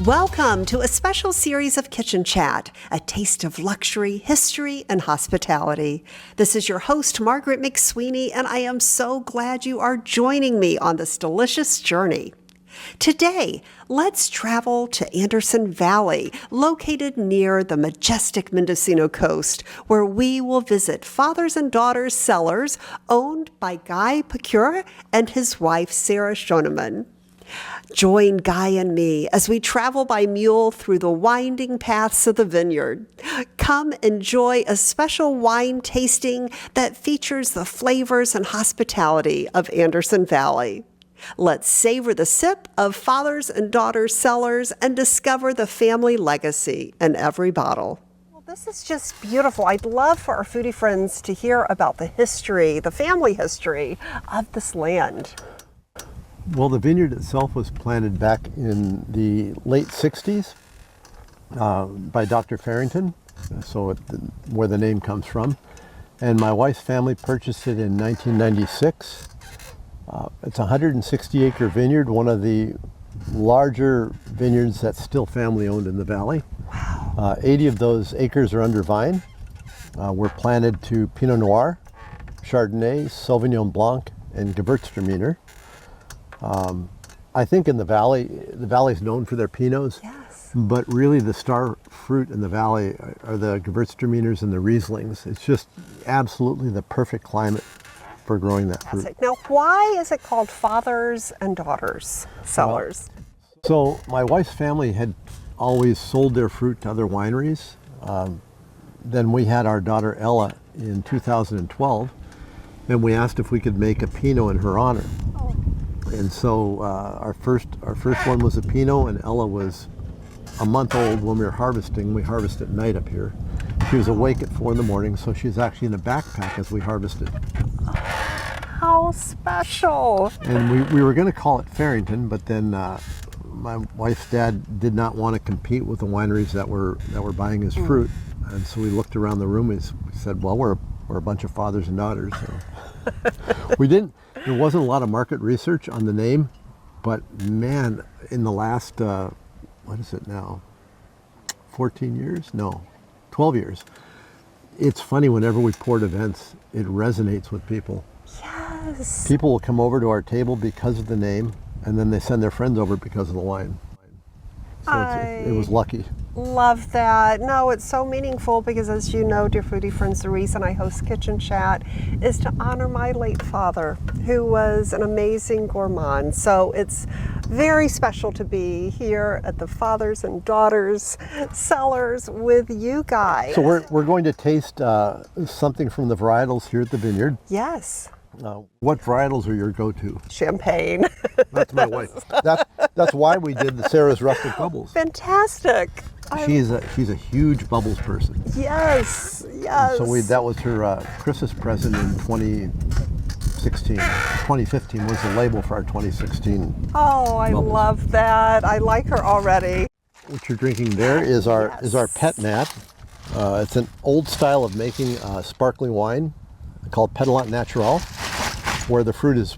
Welcome to a special series of Kitchen Chat, a taste of luxury, history, and hospitality. This is your host, Margaret McSweeney, and I am so glad you are joining me on this delicious journey. Today, let's travel to Anderson Valley, located near the majestic Mendocino Coast, where we will visit Fathers and Daughters Cellars, owned by Guy Pacurar and his wife, Sarah Schoeneman. Join Guy and me as we travel by mule through the winding paths of the vineyard. Come enjoy a special wine tasting that features the flavors and hospitality of Anderson Valley. Let's savor the sip of Fathers and Daughters Cellars and discover the family legacy in every bottle. Well, this is just beautiful. I'd love for our foodie friends to hear about the history, the family history of this land. Well, the vineyard itself was planted back in the late 60s by Dr. Ferrington, where the name comes from. And my wife's family purchased it in 1996. It's a 160-acre vineyard, one of the larger vineyards that's still family-owned in the valley. Wow. 80 of those acres are under vine. We're planted to Pinot Noir, Chardonnay, Sauvignon Blanc, and Gewürztraminer. I think in the valley is known for their Pinots, Yes. but really the star fruit in the valley are the Gewürztraminers and the Rieslings. It's just absolutely the perfect climate for growing that fruit. Now, why is it called Fathers and Daughters Cellars? So my wife's family had always sold their fruit to other wineries. Then we had our daughter Ella in 2012, and we asked if we could make a Pinot in her honor. And so our first one was a Pinot, and Ella was a month old when we were harvesting. We harvest at night up here. She was awake at 4 in the morning, so she's actually in a backpack as we harvested. How special! And we were going to call it Ferrington, but then my wife's dad did not want to compete with the wineries that were buying his fruit, and so we looked around the room and we said, well, we're a bunch of fathers and daughters. So. There wasn't a lot of market research on the name, but man, in the last, what is it now, 14 years? No, 12 years. It's funny, whenever we port events, it resonates with people. Yes. People will come over to our table because of the name, and then they send their friends over because of the wine. So it was lucky. Love that. No, it's so meaningful because, as you know, dear foodie friends, the reason I host Kitchen Chat is to honor my late father, who was an amazing gourmand. So it's very special to be here at the Fathers and Daughters Cellars with you guys. So we're going to taste something from the varietals here at the vineyard. Yes. What varietals are your go-to? Champagne. That's my wife. That's why we did the Sarah's Rustic Bubbles. Fantastic. She's a huge bubbles person. Yes, yes. So that was her Christmas present in 2016. 2015 was the label for our 2016. Oh, I bubbles. love that. I like her already. What you're drinking there is our pet nat. It's an old style of making sparkling wine called Pétillant Naturel, where the fruit is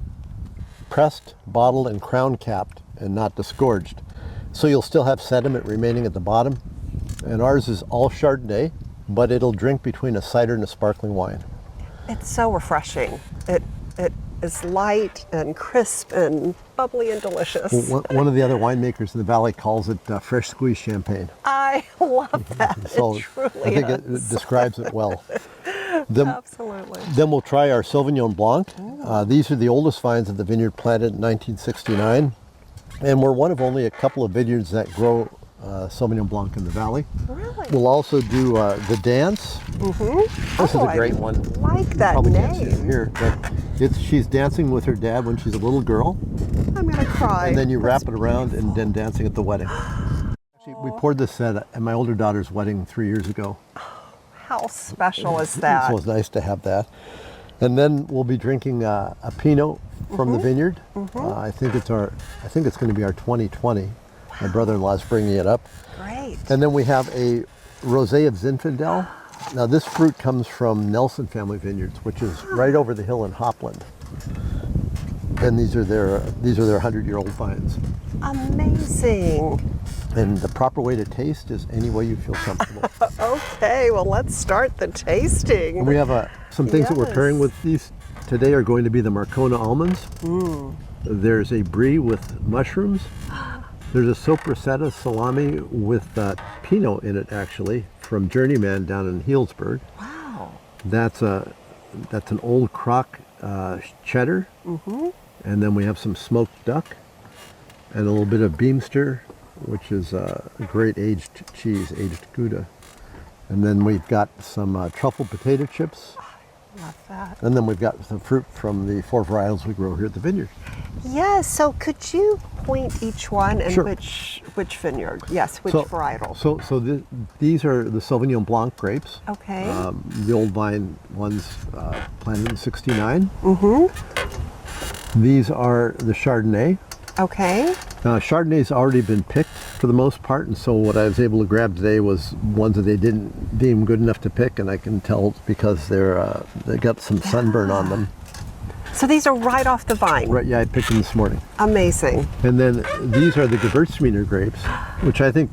pressed, bottled, and crown capped and not disgorged. So you'll still have sediment remaining at the bottom. And ours is all Chardonnay, but it'll drink between a cider and a sparkling wine. It's so refreshing. It is light and crisp and bubbly and delicious. One of the other winemakers in the valley calls it fresh squeezed champagne. I love that. So it truly I think is. it describes it well. Absolutely. Then we'll try our Sauvignon Blanc. These are the oldest vines of the vineyard, planted in 1969. And we're one of only a couple of vineyards that grow Sauvignon Blanc in the valley. Really? We'll also do the dance. Mm-hmm. This is a great one. I like that Probably name. can't see it here, but she's dancing with her dad when she's a little girl. I'm going to cry. And then you wrap it around and then dancing at the wedding. Actually, we poured this at my older daughter's wedding 3 years ago. How special is that? So it's nice to have that. And then we'll be drinking a Pinot from the vineyard. I think it's going to be our 2020. My brother-in-law's bringing it up. Great. And then we have a Rosé of Zinfandel. Now this fruit comes from Nelson Family Vineyards, which is right over the hill in Hopland. And these are their 100-year-old vines. Amazing. And the proper way to taste is any way you feel comfortable. Okay, well, let's start the tasting. And we have some things that we're Yes. pairing with these today are going to be the Marcona almonds. There's a brie with mushrooms. There's a sopressata salami with Pinot in it, actually, from Journeyman down in Healdsburg. Wow. That's an old crock cheddar. And then we have some smoked duck and a little bit of Beemster, which is a great aged cheese, aged Gouda. And then we've got some truffle potato chips. Love that. And then we've got some fruit from the 4 varietals we grow here at the vineyard. Yes, so could you point each one and Sure. which vineyard? Yes, which varietal? So these are the Sauvignon Blanc grapes. Okay. The old vine ones planted in '69. These are the Chardonnay. Okay. Chardonnay's already been picked for the most part, and so what I was able to grab today was ones that they didn't deem good enough to pick, and I can tell it's because they got some sunburn on them. So these are right off the vine. Right, yeah, I picked them this morning. Amazing. And then these are the Gewürztraminer grapes, which I think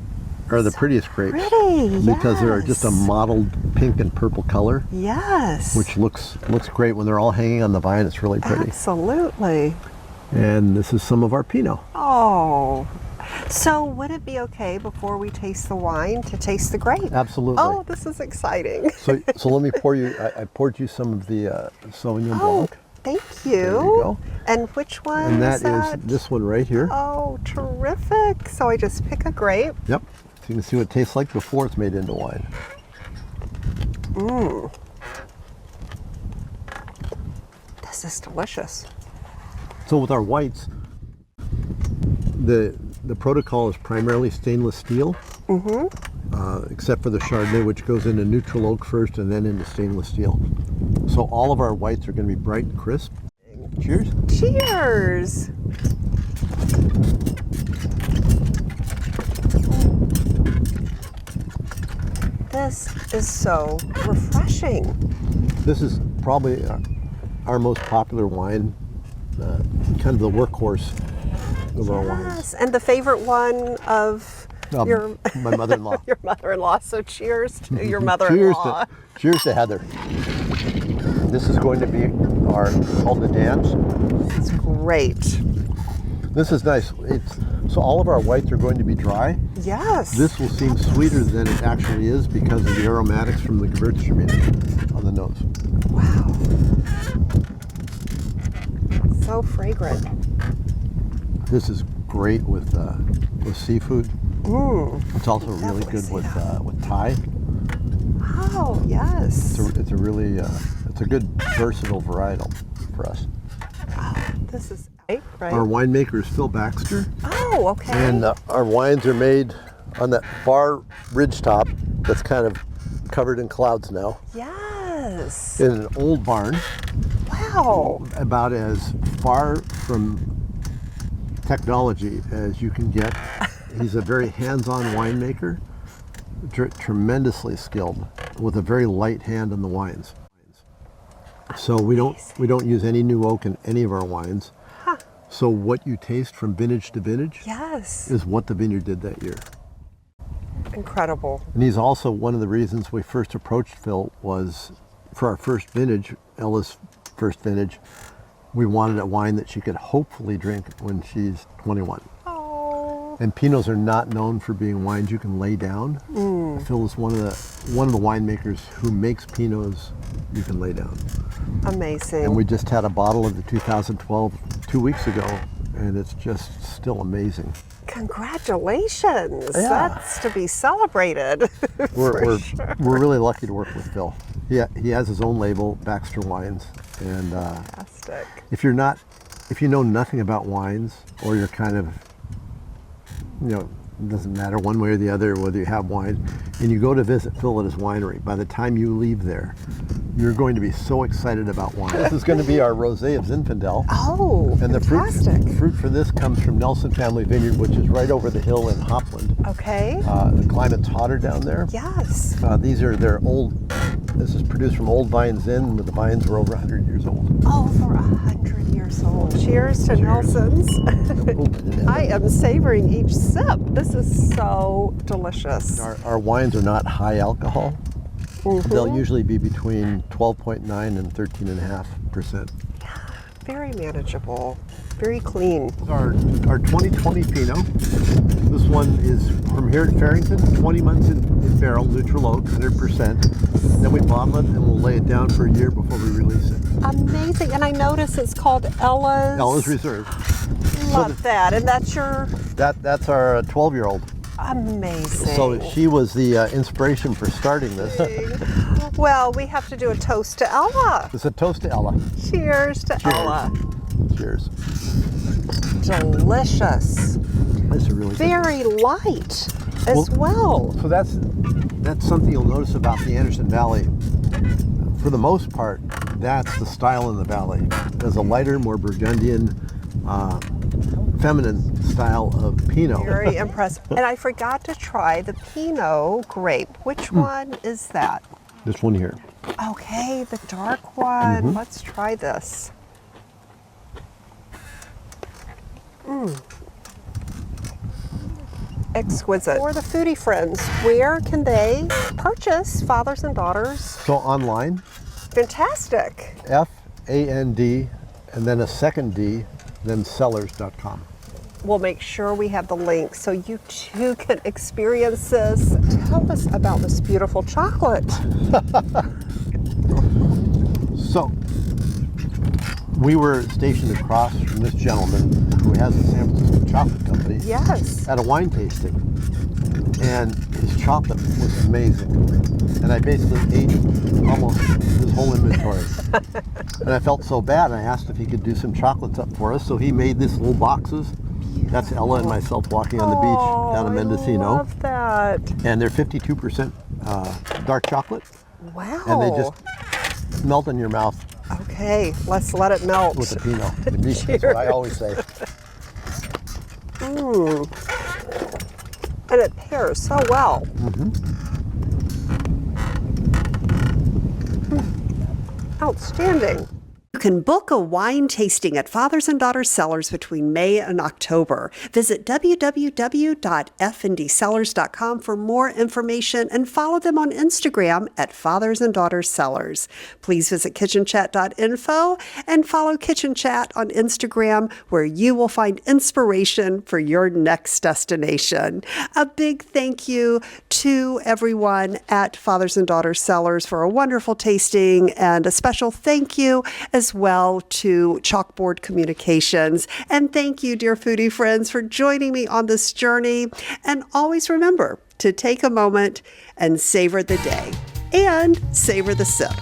are the prettiest grapes. Pretty, Because they're just a yes. mottled pink and purple color, Yes. which looks great when they're all hanging on the vine. It's really pretty. Absolutely. And this is some of our Pinot. Oh. So would it be okay before we taste the wine to taste the grape? Absolutely. Oh, this is exciting. So let me pour you. I poured you some of the Sauvignon Oh, Blanc. thank you. There you go. And which one And that is that? is this one right here. Oh, terrific. So I just pick a grape. Yep. So you can see what it tastes like before it's made into wine. This is delicious. So with our whites, the protocol is primarily stainless steel, except for the Chardonnay, which goes into neutral oak first and then into stainless steel. So all of our whites are going to be bright and crisp. Cheers. Cheers. This is so refreshing. This is probably our most popular wine, kind of the workhorse of our wines. Yes, and the favorite one of your My mother-in-law. your mother-in-law. So cheers to your mother-in-law. Cheers to Heather. This is going to be called the dance. It's great. This is nice. So all of our whites are going to be dry. Yes. This will seem sweeter than it actually is because of the aromatics from the Gewürztraminer on the nose. Wow. So fragrant. This is great with seafood. It's also really definitely good see with Thai. Oh, yes. It's a really it's a good versatile varietal for us. This is right. Our winemaker is Phil Baxter, Oh, okay. and our wines are made on that far ridge top that's kind of covered in clouds now, Yes. in an old barn, Wow. about as far from technology as you can get. He's a very hands-on winemaker, tremendously skilled, with a very light hand on the wines. So we don't use any new oak in any of our wines. Huh. So what you taste from vintage to vintage Yes. is what the vineyard did that year. Incredible. And he's also one of the reasons we first approached Phil was for our first vintage, Ella's first vintage, we wanted a wine that she could hopefully drink when she's 21. Oh. And Pinots are not known for being wines you can lay down. Phil is one of the winemakers who makes Pinots you can lay down. Amazing. And we just had a bottle of the 2012 2 weeks ago, and it's just still amazing. Congratulations. Yeah. That's to be celebrated. We're really lucky to work with Phil. He has his own label, Baxter Wines, and Fantastic. if you know nothing about wines, or you're kind of, it doesn't matter one way or the other whether you have wine, and you go to visit Phil at his winery, by the time you leave there, you're going to be so excited about wine. This is going to be our Rosé of Zinfandel. Oh, And the fantastic. fruit for this comes from Nelson Family Vineyard, which is right over the hill in Hopland. Okay. The climate's hotter down there. Yes. These are their old This is produced from old vines in, but the vines were over 100 years old. Over 100 years old. Cheers to Nelson's. I am savoring each sip. This is so delicious. Our wines are not high alcohol. They'll usually be between 12.9 and 13.5%. Very manageable, very clean. Our 2020 Pinot. This one is from here at Ferrington, 20 months in barrel, neutral oak, 100%. Then we bottle it and we'll lay it down for a year before we release it. Amazing, and I notice it's called Ella's Reserve. Love that, and that's your... That's our 12-year-old. Amazing. So she was the inspiration for starting this. Well, we have to do a toast to Ella. It's a toast to Ella. Cheers to Ella. Cheers. Delicious. This is really very good. light as well. So that's something you'll notice about the Anderson Valley. For the most part, that's the style in the valley. There's a lighter, more Burgundian, feminine style of Pinot. Very impressive. And I forgot to try the Pinot grape. Which one is that? This one here. Okay, the dark one. Let's try this. Exquisite. For the foodie friends, where can they purchase Fathers and Daughters? So online. Fantastic. F-A-N-D, and then a second D, then cellars.com. We'll make sure we have the link so you too can experience this. Tell us about this beautiful chocolate. So, we were stationed across from this gentleman who has a San Francisco chocolate company. Yes. At a wine tasting. And his chocolate was amazing. And I basically ate almost his whole inventory. And I felt so bad. I asked if he could do some chocolates up for us. So he made these little boxes. That's Ella and myself walking on the beach down in Mendocino. I love that. And they're 52% dark chocolate. Wow. And they just melt in your mouth. Okay, let's let it melt. With the Pinot. That's what I always say. And it pairs so well. Outstanding. You can book a wine tasting at Fathers and Daughters Cellars between May and October. Visit www.fndcellars.com for more information and follow them on Instagram at Fathers and Daughters Cellars. Please visit kitchenchat.info and follow Kitchen Chat on Instagram, where you will find inspiration for your next destination. A big thank you to everyone at Fathers and Daughters Cellars for a wonderful tasting, and a special thank you as well to Chalkboard Communications. And thank you, dear foodie friends, for joining me on this journey. And always remember to take a moment and savor the day and savor the sip.